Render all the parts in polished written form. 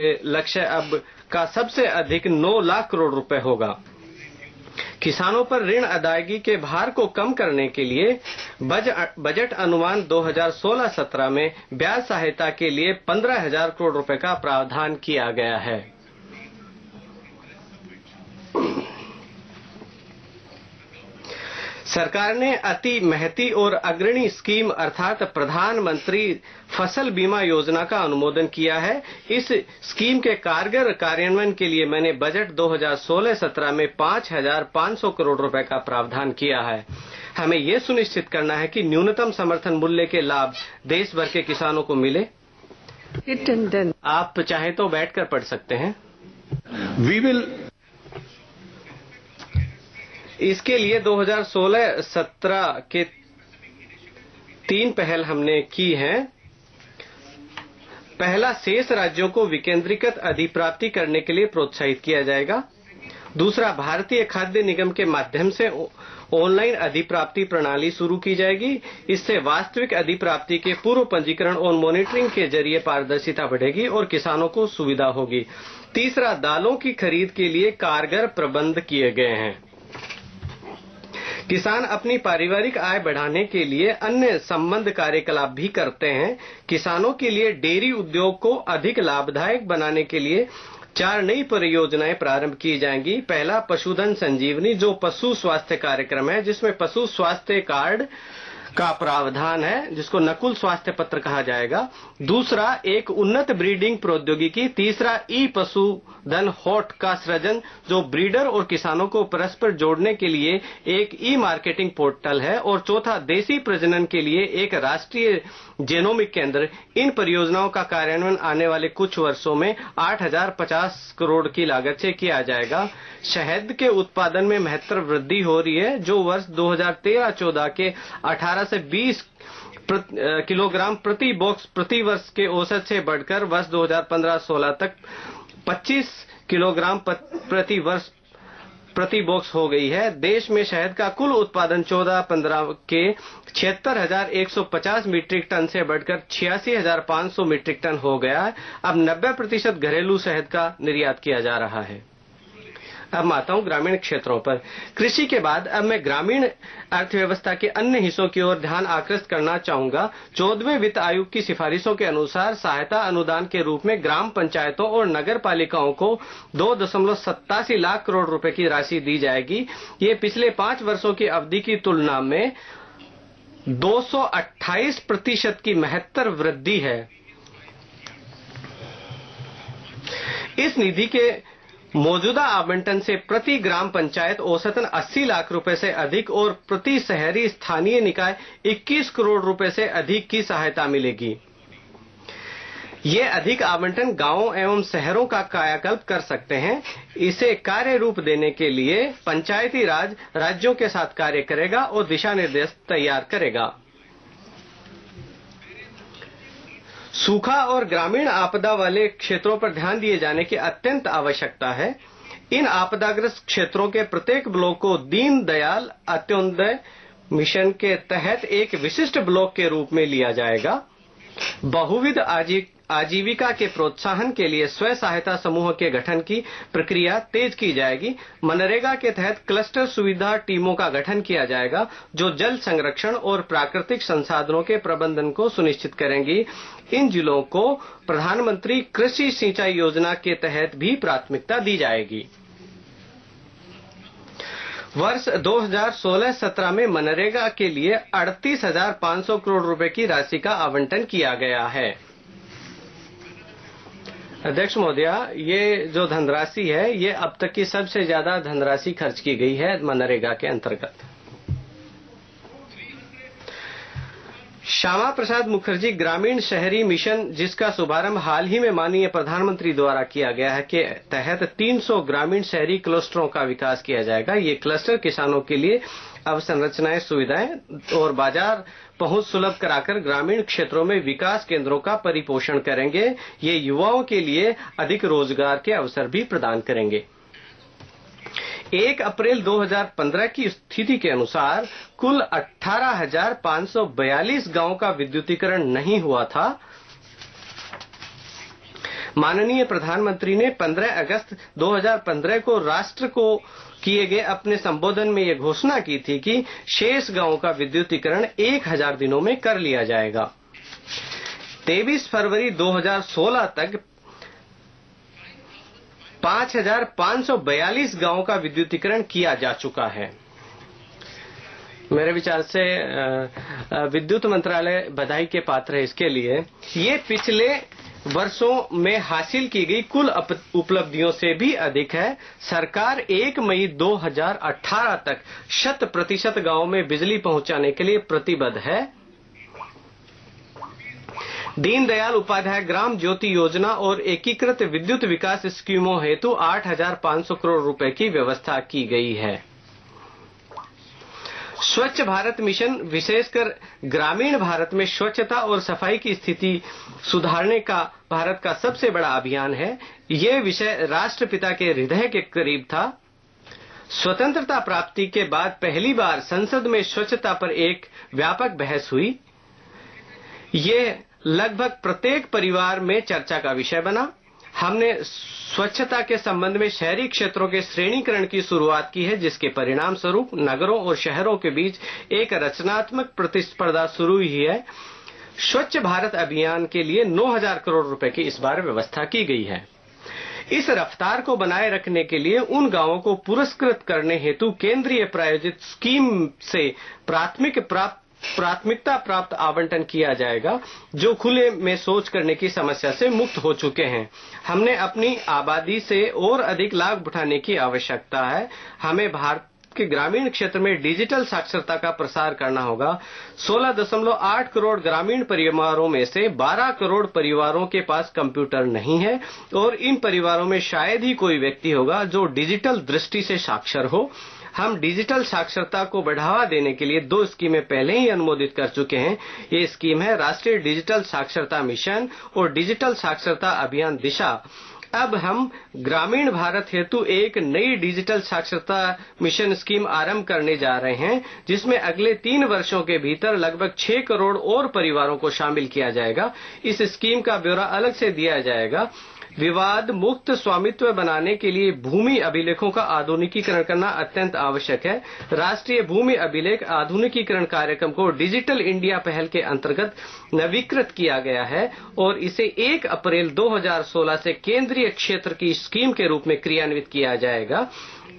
लक्ष्य अब का सबसे अधिक 9 लाख करोड़ रुपए होगा। किसानों पर ऋण अदायगी के भार को कम करने के लिए बजट अनुमान 2016-17 में ब्याज सहायता के लिए 15,000 करोड़ रुपए का प्रावधान किया गया है। सरकार ने अति महती और अग्रणी स्कीम अर्थात प्रधानमंत्री फसल बीमा योजना का अनुमोदन किया है। इस स्कीम के कारगर कार्यान्वयन के लिए मैंने बजट 2016-17 में 5,500 करोड़ रुपए का प्रावधान किया है। हमें यह सुनिश्चित करना है कि न्यूनतम समर्थन मूल्य के लाभ देश भर के किसानों को मिले। आप चाहे तो बैठकर पढ़ सकते हैं। इसके लिए 2016-17 के 3 पहल हमने की हैं। पहला, शेष राज्यों को विकेंद्रीकृत अधिप्राप्ति करने के लिए प्रोत्साहित किया जाएगा। दूसरा, भारतीय खाद्य निगम के माध्यम से ऑनलाइन अधिप्राप्ति प्रणाली शुरू की जाएगी। इससे वास्तविक अधिप्राप्ति के पूर्व पंजीकरण और मॉनिटरिंग के जरिए पारदर्शिता बढ़ेगी और किसानों को सुविधा होगी। तीसरा, दालों की खरीद के लिए कारगर प्रबंध किए गए हैं। किसान अपनी पारिवारिक आय बढ़ाने के लिए अन्य संबंध कार्यकलाप भी करते हैं। किसानों के लिए डेयरी उद्योग को अधिक लाभदायक बनाने के लिए 4 नई परियोजनाएं प्रारंभ की जाएंगी। पहला, पशुधन संजीवनी, जो पशु स्वास्थ्य कार्यक्रम है, जिसमें पशु स्वास्थ्य कार्ड का प्रावधान है, जिसको नकुल स्वास्थ्य पत्र कहा जाएगा। दूसरा, एक उन्नत ब्रीडिंग प्रौद्योगिकी। तीसरा, ई पशुधन हॉट का सृजन, जो ब्रीडर और किसानों को परस्पर जोड़ने के लिए एक ई मार्केटिंग पोर्टल है। और चौथा, देसी प्रजनन के लिए एक राष्ट्रीय जेनोमिक केंद्र। इन परियोजनाओं का कार्यान्वयन आने वाले कुछ वर्षों में 8,050 करोड़ की लागत से किया जाएगा। शहद के उत्पादन में महत्तर वृद्धि हो रही है, जो वर्ष 2013-14 के 18 से 20 किलोग्राम प्रति बॉक्स प्रति वर्ष के औसत से बढ़कर वर्ष 2015-16 तक 25 किलोग्राम प्रति वर्ष प्रति बॉक्स हो गई है। देश में शहद का कुल उत्पादन 14-15 के 76,150 मीट्रिक टन से बढ़कर 86,500 मीट्रिक टन हो गया है। अब 90% घरेलू शहद का निर्यात किया जा रहा है। अब आता हूं ग्रामीण क्षेत्रों पर। कृषि के बाद अब मैं ग्रामीण अर्थव्यवस्था के अन्य हिस्सों की ओर ध्यान आकृष्ट करना चाहूंगा। 14वें वित्त आयोग की सिफारिशों के अनुसार सहायता अनुदान के रूप में ग्राम पंचायतों और नगर पालिकाओं को 2.87 लाख करोड़ रुपए की राशि दी जाएगी। ये पिछले 5 वर्षों की अवधि की तुलना में 228% की महत्तर वृद्धि है। इस निधि के मौजूदा आवंटन से प्रति ग्राम पंचायत औसतन 80 लाख रुपए से अधिक और प्रति शहरी स्थानीय निकाय 21 करोड़ रुपए से अधिक की सहायता मिलेगी। ये अधिक आवंटन गांवों एवं शहरों का कायाकल्प कर सकते हैं। इसे कार्य रूप देने के लिए पंचायती राज राज्यों के साथ कार्य करेगा और दिशा निर्देश तैयार करेगा। सूखा और ग्रामीण आपदा वाले क्षेत्रों पर ध्यान दिए जाने की अत्यंत आवश्यकता है। इन आपदाग्रस्त क्षेत्रों के प्रत्येक ब्लॉक को दीनदयाल अंत्योदय मिशन के तहत एक विशिष्ट ब्लॉक के रूप में लिया जाएगा। बहुविध आजीविका के प्रोत्साहन के लिए स्व सहायता समूह के गठन की प्रक्रिया तेज की जाएगी। मनरेगा के तहत क्लस्टर सुविधा टीमों का गठन किया जाएगा, जो जल संरक्षण और प्राकृतिक संसाधनों के प्रबंधन को सुनिश्चित करेंगी। इन जिलों को प्रधानमंत्री कृषि सिंचाई योजना के तहत भी प्राथमिकता दी जाएगी। वर्ष 2016-17 में मनरेगा के लिए 38,500 करोड़ रुपए की राशि का आवंटन किया गया है। अध्यक्ष महोदया, ये जो धनराशि है, ये अब तक की सबसे ज्यादा धनराशि खर्च की गई है मनरेगा के अंतर्गत। श्यामा प्रसाद मुखर्जी ग्रामीण शहरी मिशन, जिसका शुभारंभ हाल ही में माननीय प्रधानमंत्री द्वारा किया गया है, के तहत 300 ग्रामीण शहरी क्लस्टरों का विकास किया जाएगा। ये क्लस्टर किसानों के लिए अवसंरचनाएं, सुविधाएं और बाजार पहुंच सुलभ कराकर ग्रामीण क्षेत्रों में विकास केंद्रों का परिपोषण करेंगे। ये युवाओं के लिए अधिक रोजगार के अवसर भी प्रदान करेंगे। 1 अप्रैल 2015 की स्थिति के अनुसार कुल 18,542 गांवों का विद्युतीकरण नहीं हुआ था। माननीय प्रधानमंत्री ने 15 अगस्त 2015 को राष्ट्र को किए गए अपने संबोधन में ये घोषणा की थी कि शेष गांवों का विद्युतीकरण 1000 दिनों में कर लिया जाएगा। 23 फरवरी 2016 तक 5542 गांवों का विद्युतीकरण किया जा चुका है। मेरे विचार से विद्युत मंत्रालय बधाई के पात्र है इसके लिए। ये पिछले वर्षों में हासिल की गई कुल उपलब्धियों से भी अधिक है। सरकार 1 मई 2018 तक 100% गांवों में बिजली पहुंचाने के लिए प्रतिबद्ध है। दीनदयाल उपाध्याय ग्राम ज्योति योजना और एकीकृत विद्युत विकास स्कीमों हेतु 8500 करोड़ रुपए की व्यवस्था की गई है। स्वच्छ भारत मिशन विशेषकर ग्रामीण भारत में स्वच्छता और सफाई की स्थिति सुधारने का भारत का सबसे बड़ा अभियान है। ये विषय राष्ट्रपिता के हृदय के करीब था। स्वतंत्रता प्राप्ति के बाद पहली बार संसद में स्वच्छता पर एक व्यापक बहस हुई। ये लगभग प्रत्येक परिवार में चर्चा का विषय बना। हमने स्वच्छता के संबंध में शहरी क्षेत्रों के श्रेणीकरण की शुरुआत की है, जिसके परिणाम स्वरूप नगरों और शहरों के बीच एक रचनात्मक प्रतिस्पर्धा शुरू हुई है। स्वच्छ भारत अभियान के लिए 9000 करोड़ रुपए की इस बार व्यवस्था की गई है। इस रफ्तार को बनाए रखने के लिए उन गांवों को पुरस्कृत करने हेतु केंद्रीय प्रायोजित स्कीम से प्राथमिकता प्राप्त आवंटन किया जाएगा, जो खुले में सोच करने की समस्या से मुक्त हो चुके हैं। हमने अपनी आबादी से और अधिक लाभ उठाने की आवश्यकता है। हमें भारत के ग्रामीण क्षेत्र में डिजिटल साक्षरता का प्रसार करना होगा। 16.8 करोड़ ग्रामीण परिवारों में से 12 करोड़ परिवारों के पास कंप्यूटर नहीं है और इन परिवारों में शायद ही कोई व्यक्ति होगा जो डिजिटल दृष्टि से साक्षर हो। हम डिजिटल साक्षरता को बढ़ावा देने के लिए 2 स्कीमें पहले ही अनुमोदित कर चुके हैं। ये स्कीम है राष्ट्रीय डिजिटल साक्षरता मिशन और डिजिटल साक्षरता अभियान दिशा। अब हम ग्रामीण भारत हेतु एक नई डिजिटल साक्षरता मिशन स्कीम आरंभ करने जा रहे हैं, जिसमें अगले 3 वर्षों के भीतर लगभग 6 करोड़ और परिवारों को शामिल किया जाएगा। इस स्कीम का ब्यौरा अलग से दिया जाएगा। विवाद मुक्त स्वामित्व बनाने के लिए भूमि अभिलेखों का आधुनिकीकरण करना अत्यंत आवश्यक है। राष्ट्रीय भूमि अभिलेख आधुनिकीकरण कार्यक्रम को डिजिटल इंडिया पहल के अंतर्गत नवीकृत किया गया है और इसे 1 अप्रैल 2016 से केंद्रीय क्षेत्र की स्कीम के रूप में क्रियान्वित किया जाएगा।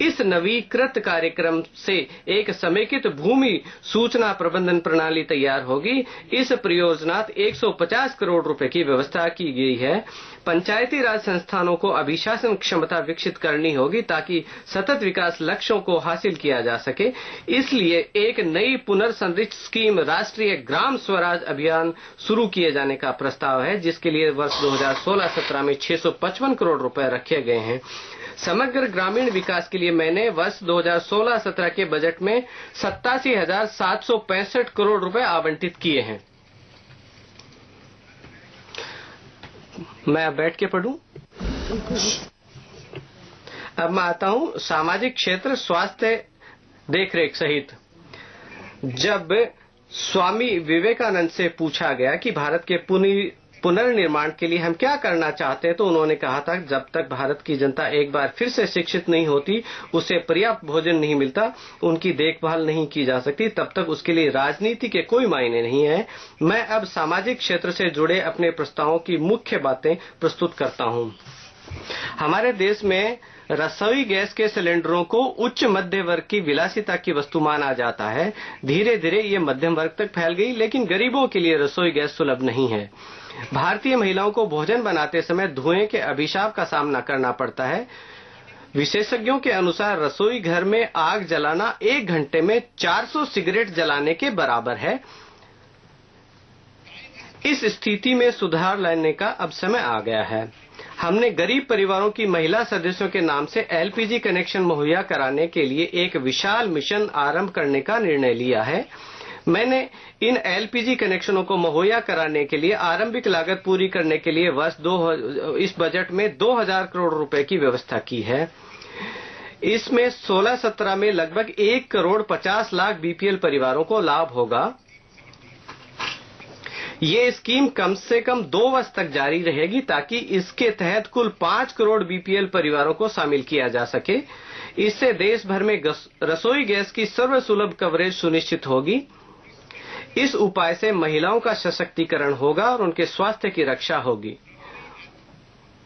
इस नवीकृत कार्यक्रम से एक समेकित भूमि सूचना प्रबंधन प्रणाली तैयार होगी। इस परियोजना 150 करोड़ रुपए की व्यवस्था की गई है। पंचायती राज संस्थानों को अभिशासन क्षमता विकसित करनी होगी ताकि सतत विकास लक्ष्यों को हासिल किया जा सके। इसलिए एक नई पुनर्संरचित स्कीम राष्ट्रीय ग्राम स्वराज अभियान शुरू किए जाने का प्रस्ताव है, जिसके लिए वर्ष 2016-17 में 655 करोड़ रुपए रखे गए हैं। समग्र ग्रामीण विकास के लिए मैंने वर्ष 2016-17 के बजट में 87,765 करोड़ रुपए आवंटित किए हैं। मैं अब बैठ के पढ़ूं। अब मैं आता हूं सामाजिक क्षेत्र, स्वास्थ्य देखरेख सहित। जब स्वामी विवेकानंद से पूछा गया कि भारत के पुनर्निर्माण के लिए हम क्या करना चाहते हैं, तो उन्होंने कहा था जब तक भारत की जनता एक बार फिर से शिक्षित नहीं होती, उसे पर्याप्त भोजन नहीं मिलता, उनकी देखभाल नहीं की जा सकती, तब तक उसके लिए राजनीति के कोई मायने नहीं है। मैं अब सामाजिक क्षेत्र से जुड़े अपने प्रस्तावों की मुख्य बातें प्रस्तुत करता हूं। हमारे देश में रसोई गैस के सिलेंडरों को उच्च मध्य वर्ग की विलासिता की वस्तु माना जाता है। धीरे धीरे ये मध्यम वर्ग तक फैल गई, लेकिन गरीबों के लिए रसोई गैस सुलभ नहीं है। भारतीय महिलाओं को भोजन बनाते समय धुएं के अभिशाप का सामना करना पड़ता है। विशेषज्ञों के अनुसार रसोई घर में आग जलाना 1 घंटे में 400 सिगरेट जलाने के बराबर है। इस स्थिति में सुधार लाने का अब समय आ गया है। हमने गरीब परिवारों की महिला सदस्यों के नाम से एलपीजी कनेक्शन मुहैया कराने के लिए एक विशाल मिशन आरंभ करने का निर्णय लिया है। मैंने इन एलपीजी कनेक्शनों को मुहैया कराने के लिए आरंभिक लागत पूरी करने के लिए इस बजट में 2000 करोड़ रुपए की व्यवस्था की है। इसमें 16-17 में लगभग 1 करोड़ 50 लाख बीपीएल परिवारों को लाभ होगा। ये स्कीम कम से कम 2 वर्ष तक जारी रहेगी ताकि इसके तहत कुल 5 करोड़ बीपीएल परिवारों को शामिल किया जा सके। इससे देश भर में रसोई गैस की सर्वसुलभ कवरेज सुनिश्चित होगी। इस उपाय से महिलाओं का सशक्तिकरण होगा और उनके स्वास्थ्य की रक्षा होगी।